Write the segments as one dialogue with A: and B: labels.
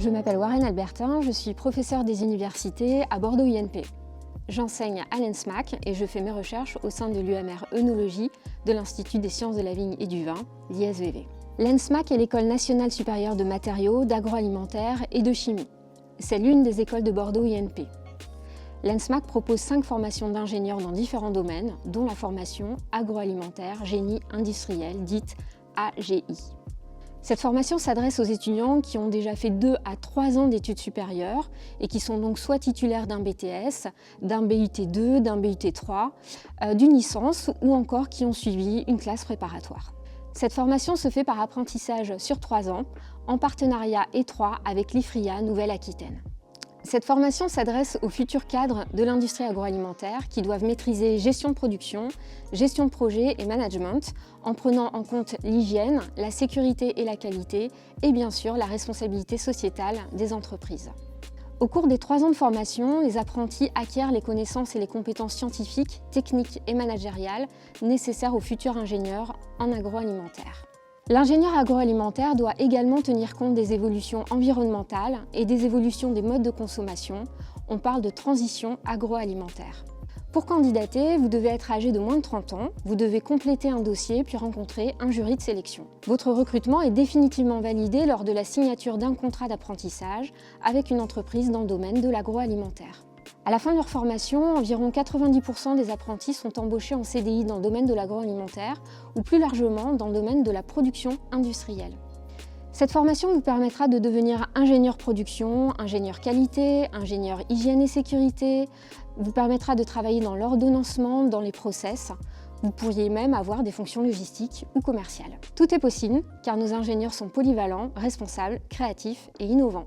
A: Je m'appelle Warren Albertin, je suis professeure des universités à Bordeaux INP. J'enseigne à l'ENSMAC et je fais mes recherches au sein de l'UMR œnologie de l'Institut des sciences de la vigne et du vin, l'ISVV. L'ENSMAC est l'École nationale supérieure de matériaux, d'agroalimentaire et de chimie. C'est l'une des écoles de Bordeaux INP. L'ENSMAC propose 5 formations d'ingénieurs dans différents domaines, dont la formation agroalimentaire, génie industriel, dite AGI. Cette formation s'adresse aux étudiants qui ont déjà fait 2 à 3 ans d'études supérieures et qui sont donc soit titulaires d'un BTS, d'un BUT2, d'un BUT3, d'une licence ou encore qui ont suivi une classe préparatoire. Cette formation se fait par apprentissage sur 3 ans, en partenariat étroit avec l'IFRIA Nouvelle-Aquitaine. Cette formation s'adresse aux futurs cadres de l'industrie agroalimentaire qui doivent maîtriser gestion de production, gestion de projet et management en prenant en compte l'hygiène, la sécurité et la qualité et bien sûr la responsabilité sociétale des entreprises. Au cours des 3 ans de formation, les apprentis acquièrent les connaissances et les compétences scientifiques, techniques et managériales nécessaires aux futurs ingénieurs en agroalimentaire. L'ingénieur agroalimentaire doit également tenir compte des évolutions environnementales et des évolutions des modes de consommation. On parle de transition agroalimentaire. Pour candidater, vous devez être âgé de moins de 30 ans, vous devez compléter un dossier puis rencontrer un jury de sélection. Votre recrutement est définitivement validé lors de la signature d'un contrat d'apprentissage avec une entreprise dans le domaine de l'agroalimentaire. À la fin de leur formation, environ 90% des apprentis sont embauchés en CDI dans le domaine de l'agroalimentaire ou plus largement dans le domaine de la production industrielle. Cette formation vous permettra de devenir ingénieur production, ingénieur qualité, ingénieur hygiène et sécurité, vous permettra de travailler dans l'ordonnancement, dans les process. Vous pourriez même avoir des fonctions logistiques ou commerciales. Tout est possible car nos ingénieurs sont polyvalents, responsables, créatifs et innovants.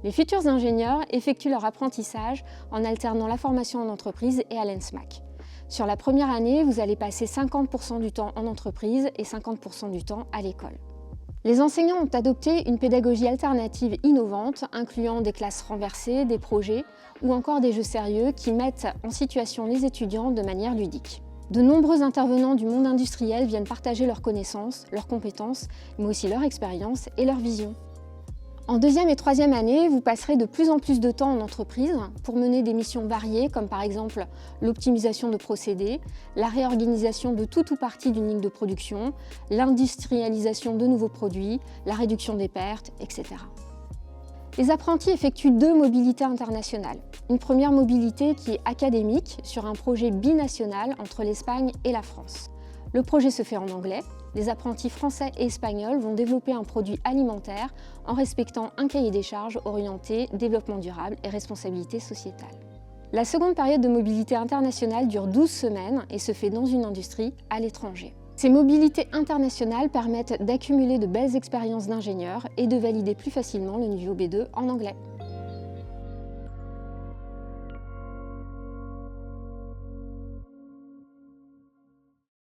A: Les futurs ingénieurs effectuent leur apprentissage en alternant la formation en entreprise et à l'ENSMAC. Sur la première année, vous allez passer 50% du temps en entreprise et 50% du temps à l'école. Les enseignants ont adopté une pédagogie alternative innovante, incluant des classes renversées, des projets ou encore des jeux sérieux qui mettent en situation les étudiants de manière ludique. De nombreux intervenants du monde industriel viennent partager leurs connaissances, leurs compétences, mais aussi leur expérience et leur vision. En 2e et 3e année, vous passerez de plus en plus de temps en entreprise pour mener des missions variées comme par exemple l'optimisation de procédés, la réorganisation de tout ou partie d'une ligne de production, l'industrialisation de nouveaux produits, la réduction des pertes, etc. Les apprentis effectuent 2 mobilités internationales. Une première mobilité qui est académique sur un projet binational entre l'Espagne et la France. Le projet se fait en anglais. Les apprentis français et espagnols vont développer un produit alimentaire en respectant un cahier des charges orienté développement durable et responsabilité sociétale. La seconde période de mobilité internationale dure 12 semaines et se fait dans une industrie à l'étranger. Ces mobilités internationales permettent d'accumuler de belles expériences d'ingénieurs et de valider plus facilement le niveau B2 en anglais.